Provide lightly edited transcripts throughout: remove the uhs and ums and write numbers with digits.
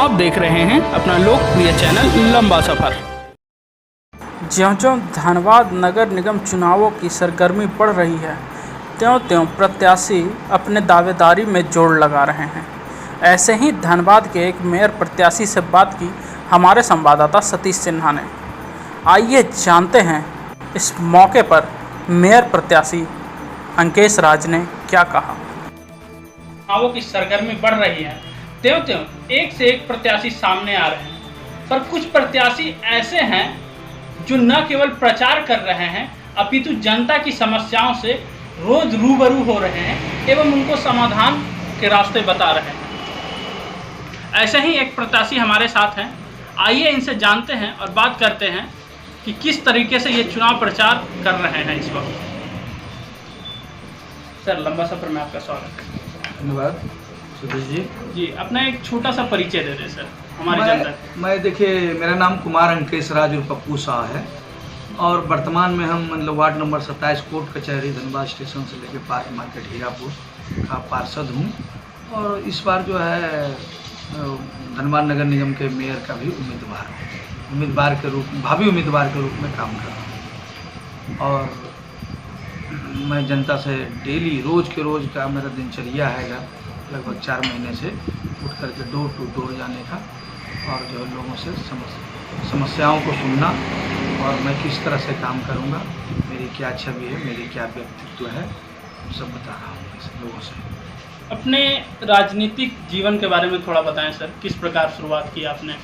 आप देख रहे हैं अपना लोकप्रिय चैनल लंबा सफ़र। ज्यों-ज्यों धनबाद नगर निगम चुनावों की सरगर्मी बढ़ रही है, त्यों-त्यों प्रत्याशी अपने दावेदारी में जोर लगा रहे हैं। ऐसे ही धनबाद के एक मेयर प्रत्याशी से बात की हमारे संवाददाता सतीश सिन्हा ने। आइए जानते हैं इस मौके पर मेयर प्रत्याशी अंकेश राज ने क्या कहा। चुनावों की सरगर्मी बढ़ रही है, त्यों-त्यों एक से एक प्रत्याशी सामने आ रहे हैं, पर कुछ प्रत्याशी ऐसे हैं जो न केवल प्रचार कर रहे हैं अपितु जनता की समस्याओं से रोज रूबरू हो रहे हैं एवं उनको समाधान के रास्ते बता रहे हैं। ऐसे ही एक प्रत्याशी हमारे साथ हैं, आइए इनसे जानते हैं और बात करते हैं कि किस तरीके से ये चुनाव प्रचार कर रहे हैं इस वक्त। सर, लंबा सफर में आपका स्वागत है। धन्यवाद सुधीर जी। जी, अपना एक छोटा सा परिचय दे दें सर हमारी जनता। मैं देखिए, मेरा नाम कुमार अंकेश राज और पप्पू शाह है और वर्तमान में हम मतलब वार्ड नंबर 27 कोर्ट कचहरी धनबाद स्टेशन से लेकर पार्क मार्केट हीरापुर का पार्षद हूँ और इस बार जो है धनबाद नगर निगम के मेयर का भी उम्मीदवार के रूप में, भावी उम्मीदवार के रूप में काम कर रहा हूँ। और मैं जनता से डेली रोज़ के रोज़ का मेरा दिनचर्या है लगभग 4 महीने से उठ करके डोर टू डोर जाने का और जो है लोगों से समस्याओं को सुनना और मैं किस तरह से काम करूंगा, मेरी क्या छवि है, मेरी क्या व्यक्तित्व है, सब बता रहा हूँ ऐसे लोगों से। अपने राजनीतिक जीवन के बारे में थोड़ा बताएं सर, किस प्रकार शुरुआत की आपने?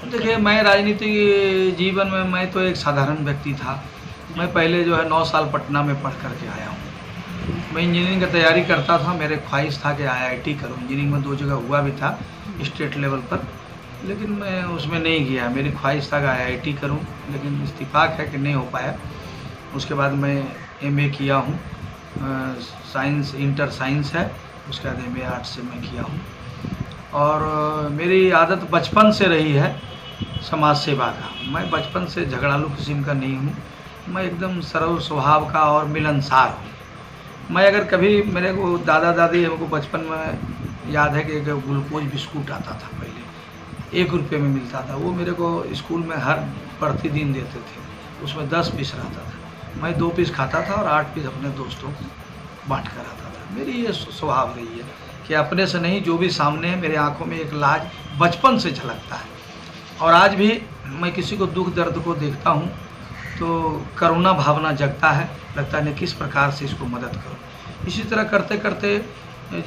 देखिए, मैं राजनीतिक जीवन में मैं तो एक साधारण व्यक्ति था। मैं पहले जो है 9 साल पटना में पढ़ करके आया हूँ। मैं इंजीनियरिंग की तैयारी करता था, मेरे ख्वाहिश था कि IIT करूँ। इंजीनियरिंग में 2 जगह हुआ भी था स्टेट लेवल पर, लेकिन मैं उसमें नहीं गया। मेरी ख्वाहिश था कि IIT करूँ, लेकिन इत्तेफाक है कि नहीं हो पाया। उसके बाद मैं MA किया हूँ, साइंस इंटर साइंस है, उसके बाद MA आर्ट्स से मैं किया हूँ। और मेरी आदत बचपन से रही है समाज सेवा का। मैं बचपन से झगड़ालू किस्म का नहीं हूँ, मैं एकदम सरल स्वभाव का और मिलनसार हूँ। मैं अगर कभी, मेरे को दादा दादी हमको बचपन में याद है कि एक ग्लूकोज बिस्कुट आता था, पहले 1 रुपये में मिलता था। वो मेरे को स्कूल में हर प्रतिदिन देते थे, उसमें 10 पीस रहता था। मैं 2 पीस खाता था और 8 पीस अपने दोस्तों को बांट कर आता था। मेरी ये स्वभाव रही है कि अपने से नहीं, जो भी सामने है मेरे आँखों में एक लाज बचपन से झलकता है। और आज भी मैं किसी को दुख दर्द को देखता हूँ तो करुणा भावना जगता है, लगता है नहीं किस प्रकार से इसको मदद करूं। इसी तरह करते करते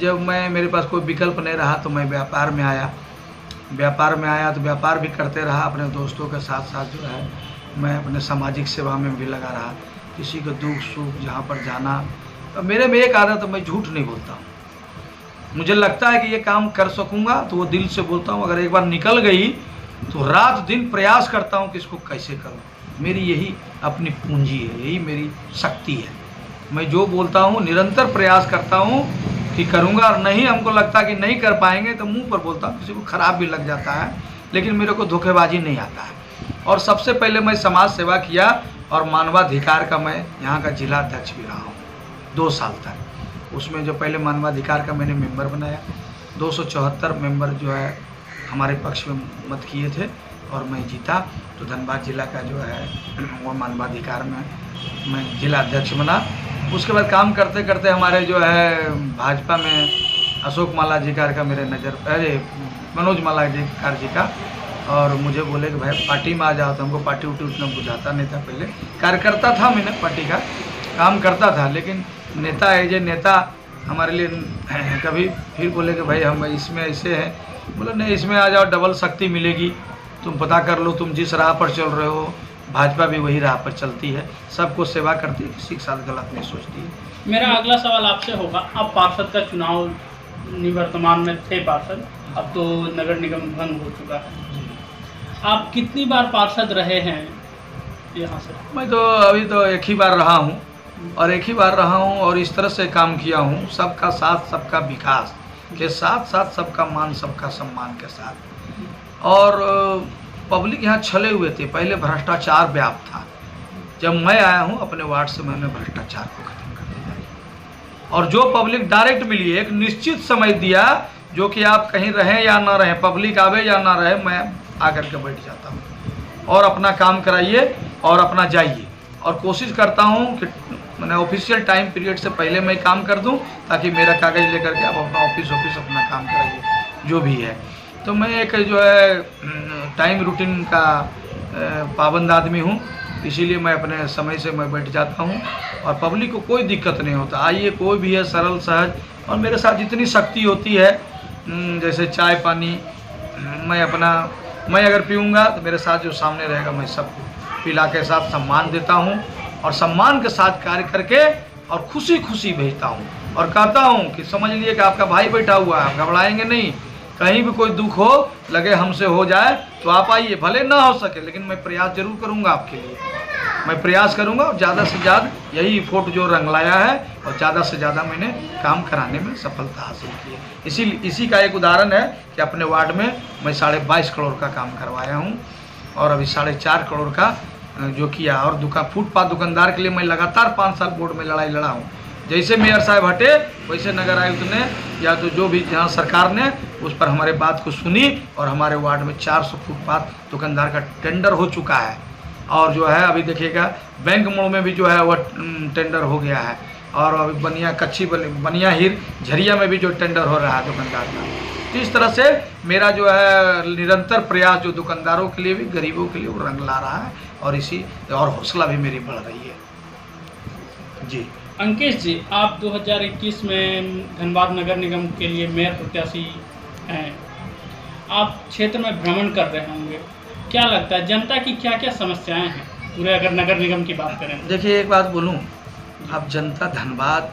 जब मेरे पास कोई विकल्प नहीं रहा तो मैं व्यापार में आया तो व्यापार भी करते रहा। अपने दोस्तों के साथ साथ जो है मैं अपने सामाजिक सेवा में भी लगा रहा, किसी को दुख सुख जहाँ पर जाना। मेरे में एक आदत, मैं झूठ नहीं बोलता हूँ। मुझे लगता है कि ये काम कर सकूँगा तो वो दिल से बोलता हूँ। अगर एक बार निकल गई तो रात दिन प्रयास करता हूँ कि इसको कैसे करूँ। मेरी यही अपनी पूंजी है, यही मेरी शक्ति है। मैं जो बोलता हूँ निरंतर प्रयास करता हूँ कि करूँगा, और नहीं हमको लगता कि नहीं कर पाएंगे तो मुंह पर बोलता हूँ। किसी को खराब भी लग जाता है, लेकिन मेरे को धोखेबाजी नहीं आता है। और सबसे पहले मैं समाज सेवा किया और मानवाधिकार का मैं यहाँ का जिला अध्यक्ष भी रहा हूँ 2 साल तक। उसमें जो पहले मानवाधिकार का मैंने मेंबर बनाया, 274 मेंबर जो है हमारे पक्ष में मत किए थे और मैं जीता। तो धनबाद जिला का जो है वो मानवाधिकार में मैं जिला अध्यक्ष बना। उसके बाद काम करते करते हमारे जो है भाजपा में अशोक मालाधिकार का मेरे मनोज मालाधिकार जी का, और मुझे बोले कि भाई पार्टी में आ जाओ। तो हमको पार्टी उटी उतना बुझाता नहीं था। पहले कार्यकर्ता था, मैंने पार्टी का काम करता था, लेकिन नेता नेता हमारे लिए कभी फिर बोले कि भाई हम इसमें ऐसे हैं। बोले नहीं, इसमें आ जाओ, डबल शक्ति मिलेगी, तुम पता कर लो, तुम जिस राह पर चल रहे हो भाजपा भी वही राह पर चलती है, सबको सेवा करती है, किसी के साथ गलत नहीं सोचती है। मेरा अगला सवाल आपसे होगा, आप पार्षद का चुनाव निवर्तमान में थे पार्षद, अब तो नगर निगम भंग हो चुका है। आप कितनी बार पार्षद रहे हैं यहाँ से? मैं तो अभी तो एक ही बार रहा हूँ और इस तरह से काम किया हूँ, सबका साथ सबका विकास के साथ साथ, सबका मान सबका सम्मान के साथ। और पब्लिक यहाँ छले हुए थे, पहले भ्रष्टाचार व्याप्त था। जब मैं आया हूँ अपने वार्ड से, मैंने भ्रष्टाचार को खत्म कर दिया और जो पब्लिक डायरेक्ट मिली, एक निश्चित समय दिया जो कि आप कहीं रहें या ना रहें, पब्लिक आवे या ना रहे, मैं आकर के बैठ जाता हूँ और अपना काम कराइए और अपना जाइए। और कोशिश करता हूँ कि मैंने ऑफिशियल टाइम पीरियड से पहले मैं काम कर दूँ, ताकि मेरा कागज़ लेकर के आप अपना ऑफिस अपना काम कराइए जो भी है। तो मैं एक जो है टाइम रूटीन का पाबंद आदमी हूँ, इसीलिए मैं अपने समय से मैं बैठ जाता हूँ और पब्लिक को कोई दिक्कत नहीं होता। आइए, कोई भी है, सरल सहज। और मेरे साथ जितनी शक्ति होती है, जैसे चाय पानी, मैं अगर पीऊँगा तो मेरे साथ जो सामने रहेगा मैं सबको पिला के साथ सम्मान देता हूँ और सम्मान के साथ कार्य करके और खुशी खुशी भेजता हूँ और कहता हूँ कि समझ लिए कि आपका भाई बैठा हुआ है, घबराएंगे नहीं। कहीं भी कोई दुख हो लगे हमसे हो जाए तो आप आइए, भले ना हो सके लेकिन मैं प्रयास जरूर करूँगा आपके लिए, मैं प्रयास करूँगा और ज़्यादा से ज़्यादा यही फोट जो रंग लाया है और ज़्यादा से ज़्यादा मैंने काम कराने में सफलता हासिल की है। इसी का एक उदाहरण है कि अपने वार्ड में मैं 22.5 करोड़ का काम करवाया हूँ और अभी 4.5 करोड़ का जो किया। और फुटपाथ दुकानदार के लिए मैं लगातार 5 साल बोर्ड में लड़ाई लड़ा हूँ। जैसे मेयर साहब हटे वैसे नगर आयुक्त ने या तो जो भी जहाँ सरकार ने उस पर हमारे बात को सुनी और हमारे वार्ड में 400 फुटपाथ दुकानदार का टेंडर हो चुका है। और जो है अभी देखिएगा बैंक मोड़ में भी जो है वह टेंडर हो गया है और अभी बनिया हीर झरिया में भी जो टेंडर हो रहा है दुकानदार का। तो इस तरह से मेरा जो है निरंतर प्रयास जो दुकानदारों के लिए भी गरीबों के लिए वो रंग ला रहा है और हौसला भी मेरी बढ़ रही है। जी अंकेश जी, आप 2021 में धनबाद नगर निगम के लिए मेयर प्रत्याशी हैं। आप क्षेत्र में भ्रमण कर रहे होंगे, क्या लगता है जनता की क्या क्या समस्याएं हैं पूरे अगर नगर निगम की बात करें? देखिए, एक बात बोलूं, अब जनता धनबाद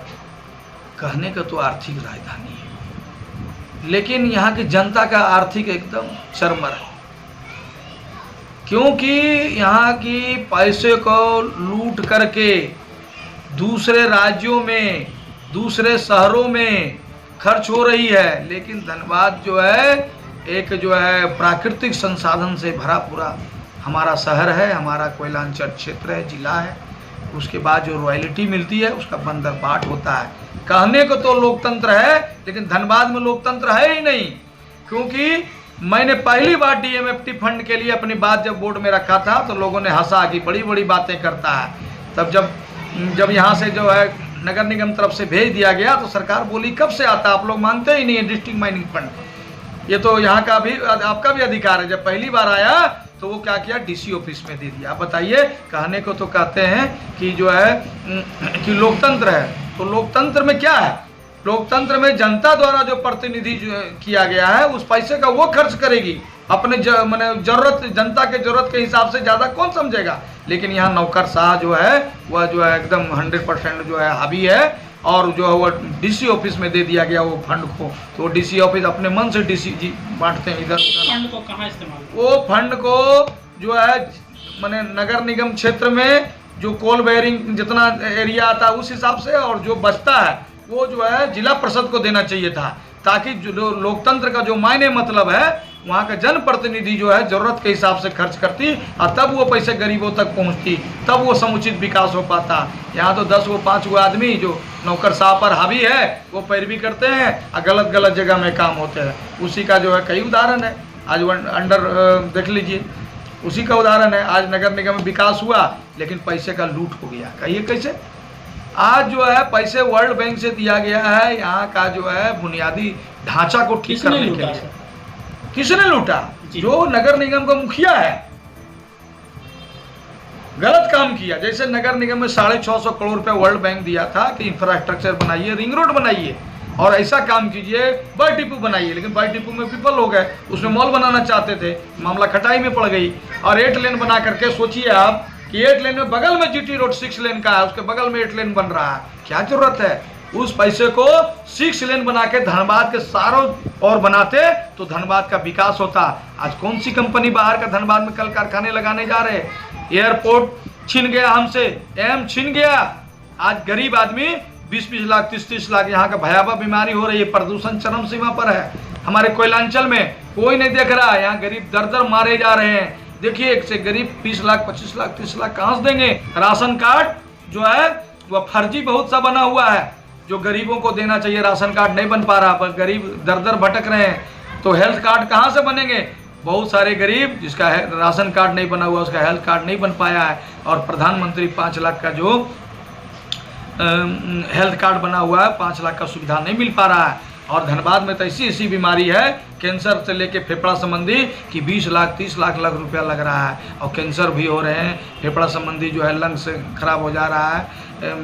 कहने का तो आर्थिक राजधानी है, लेकिन यहाँ की जनता का आर्थिक एकदम चरमर है, क्योंकि यहाँ की पैसे को लूट करके दूसरे राज्यों में दूसरे शहरों में खर्च हो रही है। लेकिन धनबाद जो है एक जो है प्राकृतिक संसाधन से भरा पूरा हमारा शहर है, हमारा कोयलांचल क्षेत्र है, जिला है। उसके बाद जो रॉयल्टी मिलती है उसका बंदरबाट होता है। कहने को तो लोकतंत्र है, लेकिन धनबाद में लोकतंत्र है ही नहीं, क्योंकि मैंने पहली बार डीएमएफटी फंड के लिए अपनी बात जब बोर्ड में रखा था तो लोगों ने हंसा कि बड़ी बड़ी बातें करता है। तब जब यहाँ से जो है नगर निगम तरफ से भेज दिया गया तो सरकार बोली कब से आता, आप लोग मानते ही नहीं है डिस्ट्रिक्ट माइनिंग फंड, ये तो यहाँ का भी आपका भी अधिकार है। जब पहली बार आया तो वो क्या किया, डीसी ऑफिस में दे दिया। आप बताइए, कहने को तो कहते हैं कि जो है कि लोकतंत्र है, तो लोकतंत्र में क्या है? लोकतंत्र में जनता द्वारा जो प्रतिनिधि किया गया है उस पैसे का वो खर्च करेगी, अपने जरूरत, जनता के जरूरत के हिसाब से ज़्यादा कौन समझेगा। लेकिन यहाँ नौकरशाह जो है वह जो है एकदम 100% जो है हावी है और जो है वो डीसी ऑफिस में दे दिया गया वो फंड को। तो डीसी ऑफिस अपने मन से डीसी जी बांटते हैं इधर उधर। फंड को कहाँ इस्तेमाल? वो फंड को जो है माने नगर निगम क्षेत्र में जो कोल बेयरिंग जितना एरिया आता है उस हिसाब से, और जो बचता है वो जो है जिला परिषद को देना चाहिए था, ताकि जो लोकतंत्र का जो मायने मतलब है वहाँ का जनप्रतिनिधि जो है जरूरत के हिसाब से खर्च करती और तब वो पैसे गरीबों तक पहुँचती, तब वो समुचित विकास हो पाता। यहाँ तो 10 वो 5 वो आदमी जो नौकरशाह पर हावी है वो पैरवी करते हैं और गलत गलत जगह में काम होते हैं। उसी का जो है कई उदाहरण है, आज अंडर देख लीजिए, उसी का उदाहरण है। आज नगर निगम में विकास हुआ लेकिन पैसे का लूट हो गया। कहिए कैसे? आज जो है पैसे वर्ल्ड बैंक से दिया गया है यहाँ का जो है बुनियादी ढांचा को ठीक करने के लिए। किसने लूटा? जो नगर निगम का मुखिया है, गलत काम किया। जैसे नगर निगम में 650 करोड़ रुपए वर्ल्ड बैंक दिया था कि इंफ्रास्ट्रक्चर बनाइए, रिंग रोड बनाइए और ऐसा काम कीजिए, बस डिपो बनाइए, लेकिन बस डिपो में विफल हो गए। उसमें मॉल बनाना चाहते थे, मामला खटाई में पड़ गई। और 8 लेन बना करके सोचिए आप कि 8 लेन में बगल में जीटी रोड 6 लेन का है, उसके बगल में 8 लेन बन रहा है। क्या जरूरत है? उस पैसे को 6 लेन बना के धनबाद के सारों और बनाते तो धनबाद का विकास होता। आज कौन सी कंपनी बाहर का धनबाद में कल कारखाने लगाने जा रहे? एयरपोर्ट छीन गया हमसे, एम छीन गया। आज गरीब आदमी 20-20 लाख 30-30 लाख, यहाँ का भयावह बीमारी हो रही है, प्रदूषण चरम सीमा पर है। हमारे कोयलांचल में कोई नहीं देख रहा, यहाँ गरीब दर दर मारे जा रहे हैं। देखिए, एक से गरीब 20 लाख 25 लाख 30 लाख कहाँ से देंगे? राशन कार्ड जो है वह फर्जी बहुत सा बना हुआ है। जो गरीबों को देना चाहिए राशन कार्ड नहीं बन पा रहा, पर गरीब दर दर भटक रहे हैं। तो हेल्थ कार्ड कहाँ से बनेंगे? बहुत सारे गरीब जिसका राशन कार्ड नहीं बना हुआ, उसका हेल्थ कार्ड नहीं बन पाया है, और प्रधानमंत्री 5 लाख का जो हेल्थ कार्ड बना हुआ है, 5 लाख का सुविधा नहीं मिल पा रहा है। और धनबाद में तो ऐसी बीमारी है कैंसर से लेके फेफड़ा संबंधी कि 20 लाख 30 लाख रुपया लग रहा है, और कैंसर भी हो रहे हैं, फेफड़ा संबंधी जो है लंग्स खराब हो जा रहा है,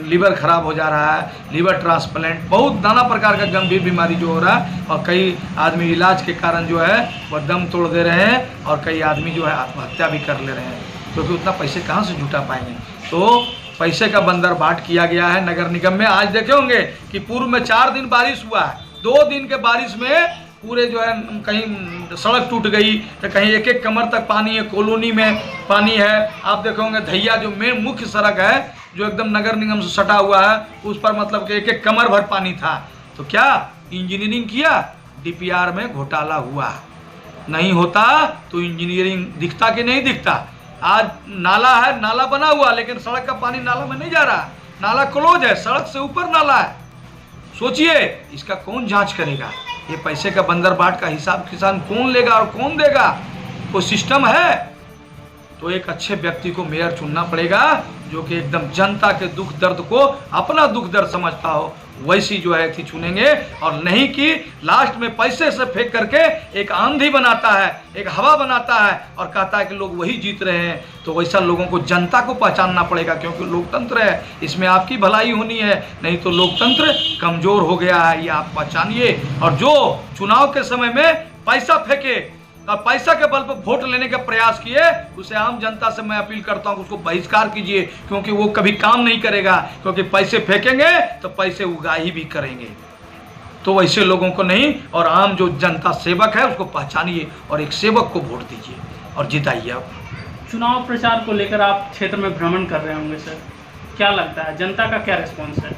लीवर खराब हो जा रहा है, लीवर ट्रांसप्लांट, बहुत नाना प्रकार का गंभीर बीमारी जो हो रहा है। और कई आदमी इलाज के कारण जो है वह दम तोड़ दे रहे हैं, और कई आदमी जो है आत्महत्या भी कर ले रहे हैं, क्योंकि उतना पैसे कहाँ से जुटा पाएंगे। तो पैसे का बंदर बाट किया गया है नगर निगम में। आज देखे होंगे कि पूर्व में 4 दिन बारिश हुआ है, 2 दिन के बारिश में पूरे जो है कहीं सड़क टूट गई, तो कहीं 1-1 कमर तक पानी है, कॉलोनी में पानी है। आप देखे होंगे धैया जो मेन मुख्य सड़क है जो एकदम नगर निगम से सटा हुआ है, उस पर मतलब कि 1-1 कमर भर पानी था। तो क्या इंजीनियरिंग किया? DPR में घोटाला हुआ। नहीं होता तो इंजीनियरिंग दिखता कि नहीं दिखता? आज नाला है, नाला बना हुआ, लेकिन सड़क का पानी नाला में नहीं जा रहा, नाला क्लोज है, सड़क से ऊपर नाला है। सोचिए इसका कौन जांच करेगा? ये पैसे का बंदर बाट का हिसाब किसान कौन लेगा और कौन देगा? कोई सिस्टम है? तो एक अच्छे व्यक्ति को मेयर चुनना पड़ेगा जो कि एकदम जनता के दुख दर्द को अपना दुख दर्द समझता हो, वैसी जो है थी चुनेंगे। और नहीं कि लास्ट में पैसे से फेंक करके एक आंधी बनाता है, एक हवा बनाता है और कहता है कि लोग वही जीत रहे हैं। तो वैसा लोगों को जनता को पहचानना पड़ेगा, क्योंकि लोकतंत्र है, इसमें आपकी भलाई होनी है, नहीं तो लोकतंत्र कमजोर हो गया है, ये आप पहचानिए। और जो चुनाव के समय में पैसा फेंके और पैसा के बल पर वोट लेने का प्रयास किए, उसे आम जनता से मैं अपील करता हूं कि उसको बहिष्कार कीजिए, क्योंकि वो कभी काम नहीं करेगा, क्योंकि पैसे फेंकेंगे तो पैसे उगाही भी करेंगे। तो वैसे लोगों को नहीं, और आम जो जनता सेवक है उसको पहचानिए और एक सेवक को वोट दीजिए और जिताइए। आप चुनाव प्रचार को लेकर आप क्षेत्र में भ्रमण कर रहे होंगे सर, क्या लगता है जनता का क्या रिस्पॉन्स है?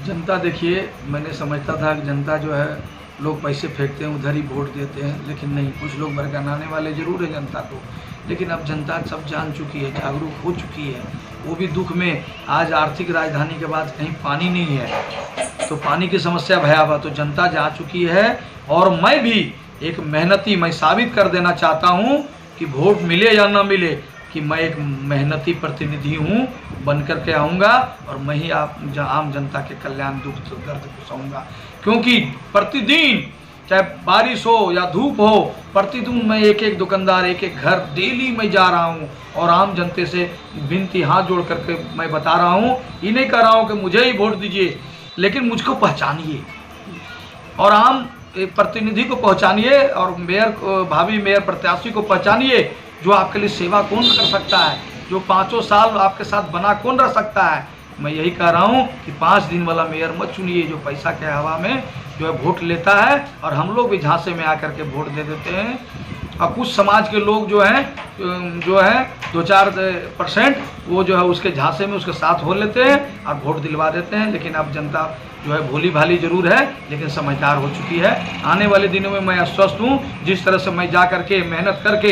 जनता देखिए, मैंने समझता था कि जनता जो है लोग पैसे फेंकते हैं उधर ही वोट देते हैं, लेकिन नहीं, कुछ लोग बरगनाने वाले जरूर है जनता को, लेकिन अब जनता सब जान चुकी है, जागरूक हो चुकी है। वो भी दुख में, आज आर्थिक राजधानी के बाद कहीं पानी नहीं है, तो पानी की समस्या भयावह, तो जनता जा चुकी है। और मैं भी एक मेहनती, मैं साबित कर देना चाहता हूँ कि वोट मिले या ना मिले कि मैं एक मेहनती प्रतिनिधि हूँ, बन कर के आऊँगा और मैं ही आम जनता के कल्याण दुख दर्द को सहूँगा। क्योंकि प्रतिदिन चाहे बारिश हो या धूप हो, प्रतिदिन मैं एक दुकानदार, एक घर डेली मैं जा रहा हूँ और आम जनते से विनती हाथ जोड़ करके मैं बता रहा हूँ, ये नहीं कह रहा हूँ कि मुझे ही वोट दीजिए, लेकिन मुझको पहचानिए और आम प्रतिनिधि को पहचानिए और मेयर, भावी मेयर प्रत्याशी को पहचानिए, जो आपके लिए सेवा कौन कर सकता है, जो 5 साल आपके साथ बना कौन रह सकता है। मैं यही कह रहा हूँ कि 5 दिन वाला मेयर मत चुनिए जो पैसा के हवा में जो है वोट लेता है, और हम लोग भी झांसे में आकर के वोट दे देते हैं। और कुछ समाज के लोग जो है 2-4% वो जो है उसके झांसे में उसके साथ हो लेते हैं और वोट दिलवा देते हैं। लेकिन अब जनता जो है भोली भाली जरूर है, लेकिन समझदार हो चुकी है। आने वाले दिनों में मैं आश्वस्त हूँ, जिस तरह से मैं जा करके मेहनत करके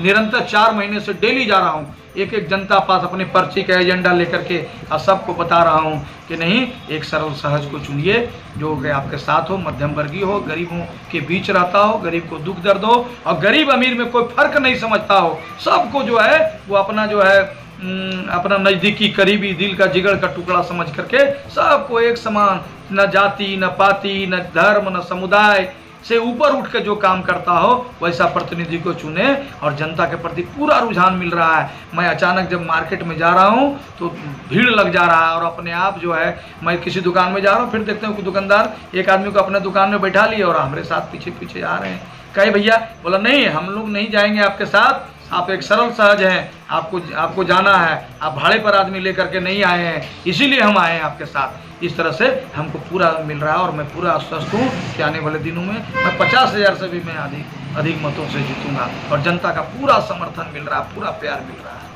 निरंतर 4 महीने से डेली जा रहा हूँ, एक जनता पास अपने पर्ची का एजेंडा लेकर के और सबको बता रहा हूँ कि नहीं, एक सरल सहज को चुनिए जो कि आपके साथ हो, मध्यम वर्गीय हो, गरीबों के बीच रहता हो, गरीब को दुख दर्द हो और गरीब अमीर में कोई फर्क नहीं समझता हो, सबको जो है वो अपना जो है अपना नज़दीकी करीबी दिल का जिगर का टुकड़ा समझ करके सबको एक समान, न जाति न पाति न धर्म न समुदाय से ऊपर उठ के जो काम करता हो वैसा प्रतिनिधि को चुने। और जनता के प्रति पूरा रुझान मिल रहा है। मैं अचानक जब मार्केट में जा रहा हूँ तो भीड़ लग जा रहा है और अपने आप जो है मैं किसी दुकान में जा रहा हूँ, फिर देखते हैं कि दुकानदार एक आदमी को अपने दुकान में बैठा लिए और हमारे साथ पीछे पीछे आ रहे हैं। कहे भैया, बोला नहीं हम लोग नहीं जाएंगे आपके साथ, आप एक सरल सहज हैं, आपको जाना है, आप भाड़े पर आदमी लेकर के नहीं आए हैं, इसीलिए हम आए हैं आपके साथ। इस तरह से हमको पूरा मिल रहा है और मैं पूरा आश्वस्त हूँ कि आने वाले दिनों में मैं 50,000 से भी मैं अधिक मतों से जीतूंगा और जनता का पूरा समर्थन मिल रहा है, पूरा प्यार मिल रहा है।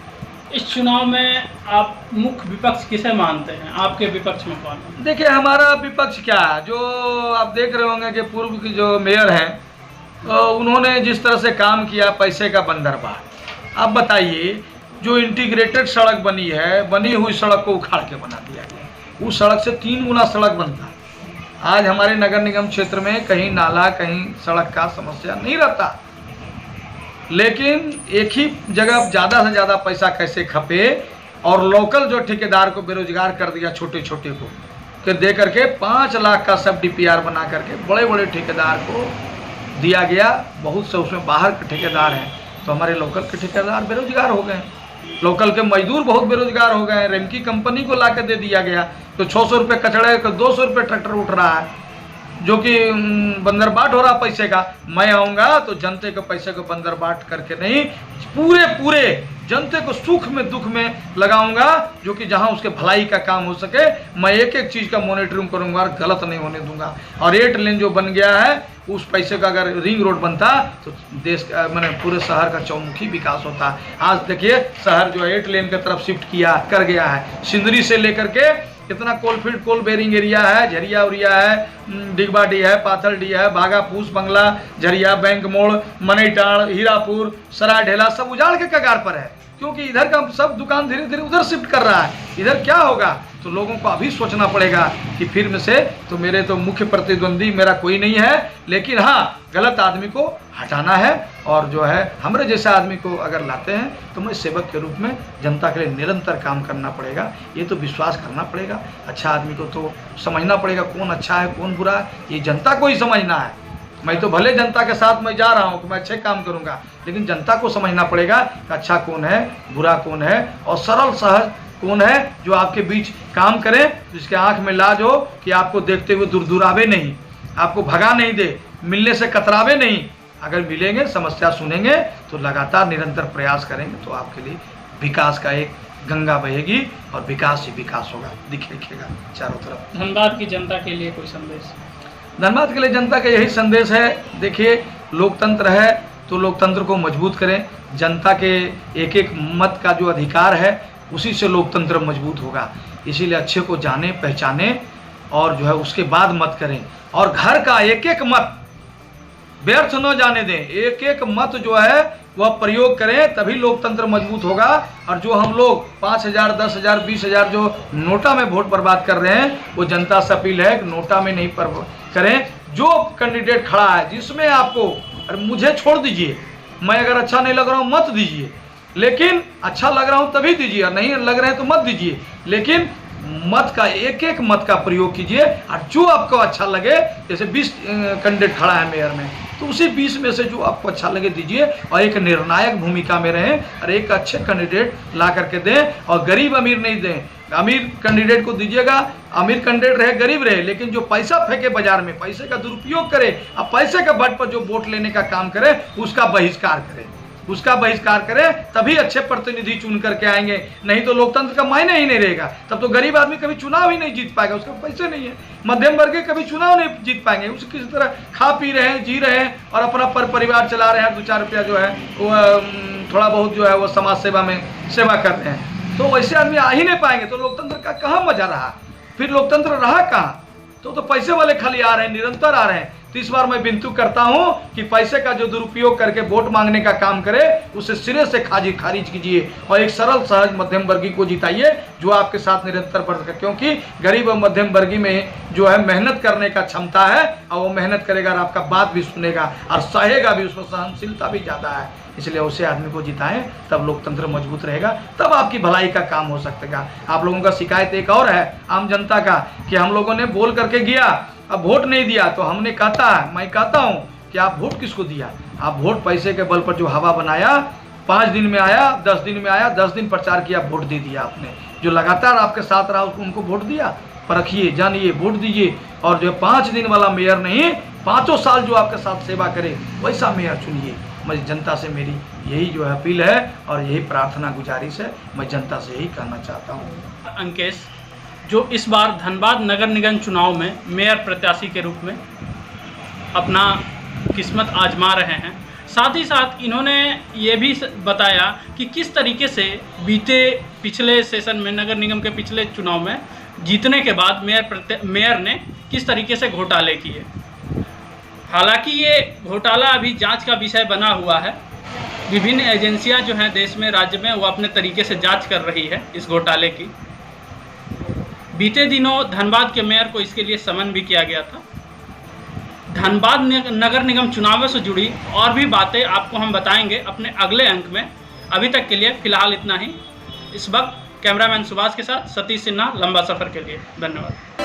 इस चुनाव में आप मुख्य विपक्ष किसे मानते हैं? आपके विपक्ष में कौन है? देखिए, हमारा विपक्ष क्या है, जो आप देख रहे होंगे कि पूर्व की जो मेयर हैं उन्होंने जिस तरह से काम किया, पैसे का बंदरबार। अब बताइए, जो इंटीग्रेटेड सड़क बनी है, बनी हुई सड़क को उखाड़ के बना दिया गया, उस सड़क से 3 गुना सड़क बनता। आज हमारे नगर निगम क्षेत्र में कहीं नाला कहीं सड़क का समस्या नहीं रहता, लेकिन एक ही जगह ज़्यादा से ज़्यादा पैसा कैसे खपे और लोकल जो ठेकेदार को बेरोजगार कर दिया, छोटे छोटे को कि दे करके 5 लाख का सब DPR बना करके बड़े बड़े ठेकेदार को दिया गया। बहुत से उसमें बाहर के ठेकेदार हैं, तो हमारे लोकल के ठेकेदार बेरोजगार हो गए, लोकल के मजदूर बहुत बेरोजगार हो गए। रेमकी कंपनी को ला के दे दिया गया, तो 600 रुपये कचड़े का 200 रुपये ट्रैक्टर उठ रहा है, जो कि बंदरबाट हो रहा पैसे का। मैं आऊँगा तो जनते के पैसे को बंदरबाट करके नहीं, पूरे जनते को सुख में दुख में लगाऊंगा, जो कि जहां उसके भलाई का काम हो सके। मैं एक एक चीज़ का मॉनिटरिंग करूंगा और गलत नहीं होने दूंगा। और 8 लेन जो बन गया है, उस पैसे का अगर रिंग रोड बनता तो देश का मैंने पूरे शहर का चौमुखी विकास होता। आज देखिए शहर जो 8 लेन की तरफ शिफ्ट कर गया है। सिंदरी से लेकर के कितना कोलफील्ड कोल बेरिंग एरिया है, झरिया उरिया है, डिगबाडी है, पाथलडी है, भागापूस बंगला, झरिया, बैंक मोड़, मनईटाड़, हीरापुर, सराय ढेला सब उजाड़ के कगार पर है, क्योंकि इधर का सब दुकान धीरे धीरे उधर शिफ्ट कर रहा है। इधर क्या होगा, तो लोगों को अभी सोचना पड़ेगा कि फिर में से तो मेरे तो मुख्य प्रतिद्वंदी मेरा कोई नहीं है, लेकिन हाँ गलत आदमी को हटाना है। और जो है हमारे जैसे आदमी को अगर लाते हैं तो मैं सेवक के रूप में जनता के लिए निरंतर काम करना पड़ेगा। ये तो विश्वास करना पड़ेगा, अच्छा आदमी को तो समझना पड़ेगा कौन अच्छा है कौन बुरा है, ये जनता को ही समझना है। मैं तो भले जनता के साथ मैं जा रहा हूँ कि मैं अच्छे काम करूँगा, लेकिन जनता को समझना पड़ेगा कि अच्छा कौन है, बुरा कौन है, और सरल सहज कौन है जो आपके बीच काम करे, जिसके आंख में लाज हो कि आपको देखते हुए दुरदुरावे नहीं, आपको भगा नहीं दे, मिलने से कतरावे नहीं। अगर मिलेंगे, समस्या सुनेंगे, तो लगातार निरंतर प्रयास करेंगे, तो आपके लिए विकास का एक गंगा बहेगी और विकास ही विकास होगा, दिखेगा चारों तरफ। धनबाद की जनता के लिए कोई संदेश? धनबाद के लिए जनता का यही संदेश है, देखिए लोकतंत्र है तो लोकतंत्र को मजबूत करें। जनता के एक एक मत का जो अधिकार है उसी से लोकतंत्र मजबूत होगा। इसीलिए अच्छे को जाने पहचाने और जो है उसके बाद मत करें, और घर का एक एक मत व्यर्थ न जाने दें। एक एक मत जो है वह प्रयोग करें, तभी लोकतंत्र मजबूत होगा। और जो हम लोग 5,000, 10,000, 20,000 जो नोटा में वोट बर्बाद कर रहे हैं, वो जनता से अपील है कि नोटा में नहीं करें। जो कैंडिडेट खड़ा है जिसमें आपको, अरे मुझे छोड़ दीजिए, मैं अगर अच्छा नहीं लग रहा हूँ मत दीजिए, लेकिन अच्छा लग रहा हूँ तभी दीजिए, और नहीं लग रहे हैं तो मत दीजिए। लेकिन मत का एक एक मत का प्रयोग कीजिए, और जो आपको अच्छा लगे, जैसे 20 कैंडिडेट खड़ा है मेयर में, तो उसी 20 में से जो आपको अच्छा लगे दीजिए, और एक निर्णायक भूमिका में रहें, और एक अच्छे कैंडिडेट ला करके दें। और गरीब अमीर नहीं दें, अमीर कैंडिडेट को दीजिएगा, अमीर कैंडिडेट रहे गरीब रहे, लेकिन जो पैसा फेंके बाजार में, पैसे का दुरुपयोग करे, और पैसे के बट पर जो वोट लेने का काम करे, उसका बहिष्कार करें, उसका बहिष्कार करें, तभी अच्छे प्रतिनिधि चुन करके आएंगे। नहीं तो लोकतंत्र का मायने ही नहीं रहेगा। तब तो गरीब आदमी कभी चुनाव ही नहीं जीत पाएगा, उसके पैसे नहीं है। मध्यम वर्ग कभी चुनाव नहीं जीत पाएंगे, उस किसी तरह खा पी रहे हैं, जी रहे हैं, और अपना परिवार चला रहे हैं, 2-4 रुपया जो है वो थोड़ा बहुत जो है वो समाज सेवा में सेवा कर रहे हैं। तो वैसे आदमी आ ही नहीं पाएंगे, तो लोकतंत्र का कहाँ मजा रहा, फिर लोकतंत्र रहा कहाँ? तो पैसे वाले खाली आ रहे हैं, निरंतर आ रहे हैं। तो इस बार मैं विनती करता हूं कि पैसे का जो दुरुपयोग करके वोट मांगने का काम करे, उसे सिरे से खारिज कीजिए, और एक सरल सहज मध्यम वर्गीय को जिताइए, जो आपके साथ निरंतर बढ़ सके। क्योंकि गरीब और मध्यम वर्गीय में जो है मेहनत करने का क्षमता है, और वो मेहनत करेगा और आपका बात भी सुनेगा और सहेगा भी, उसमें सहनशीलता भी ज़्यादा है। इसलिए उसे आदमी को जिताएं, तब लोकतंत्र मजबूत रहेगा, तब आपकी भलाई का काम हो सकेगा। आप लोगों का शिकायत एक और है आम जनता का, कि हम लोगों ने बोल करके गया, अब वोट नहीं दिया, तो हमने कहता है, मैं कहता हूं कि आप वोट किसको दिया? आप वोट पैसे के बल पर जो हवा बनाया, 5 दिन में आया, 10 दिन में आया, 10 दिन प्रचार किया, वोट दे दिया आपने। जो लगातार आपके साथ रहा उसको उनको वोट दिया? परखिए, जानिए, वोट दीजिए। और जो 5 दिन वाला मेयर नहीं, 5 साल जो आपके साथ सेवा करे, वैसा मेयर चुनिए। मैं जनता से मेरी यही जो है अपील है और यही प्रार्थना गुजारिश है, मैं जनता से यही कहना चाहता हूँ। अंकेश, जो इस बार धनबाद नगर निगम चुनाव में मेयर प्रत्याशी के रूप में अपना किस्मत आजमा रहे हैं, साथ ही साथ इन्होंने ये भी बताया कि किस तरीके से पिछले सेशन में, नगर निगम के पिछले चुनाव में जीतने के बाद मेयर ने किस तरीके से घोटाले किए। हालांकि ये घोटाला अभी जांच का विषय बना हुआ है। विभिन्न एजेंसियां जो हैं देश में, राज्य में, वो अपने तरीके से जांच कर रही है इस घोटाले की। बीते दिनों धनबाद के मेयर को इसके लिए समन भी किया गया था। धनबाद नगर निगम चुनावों से जुड़ी और भी बातें आपको हम बताएंगे अपने अगले अंक में। अभी तक के लिए फ़िलहाल इतना ही। इस वक्त कैमरामैन सुभाष के साथ सतीश सिन्हा, लंबा सफ़र के लिए। धन्यवाद।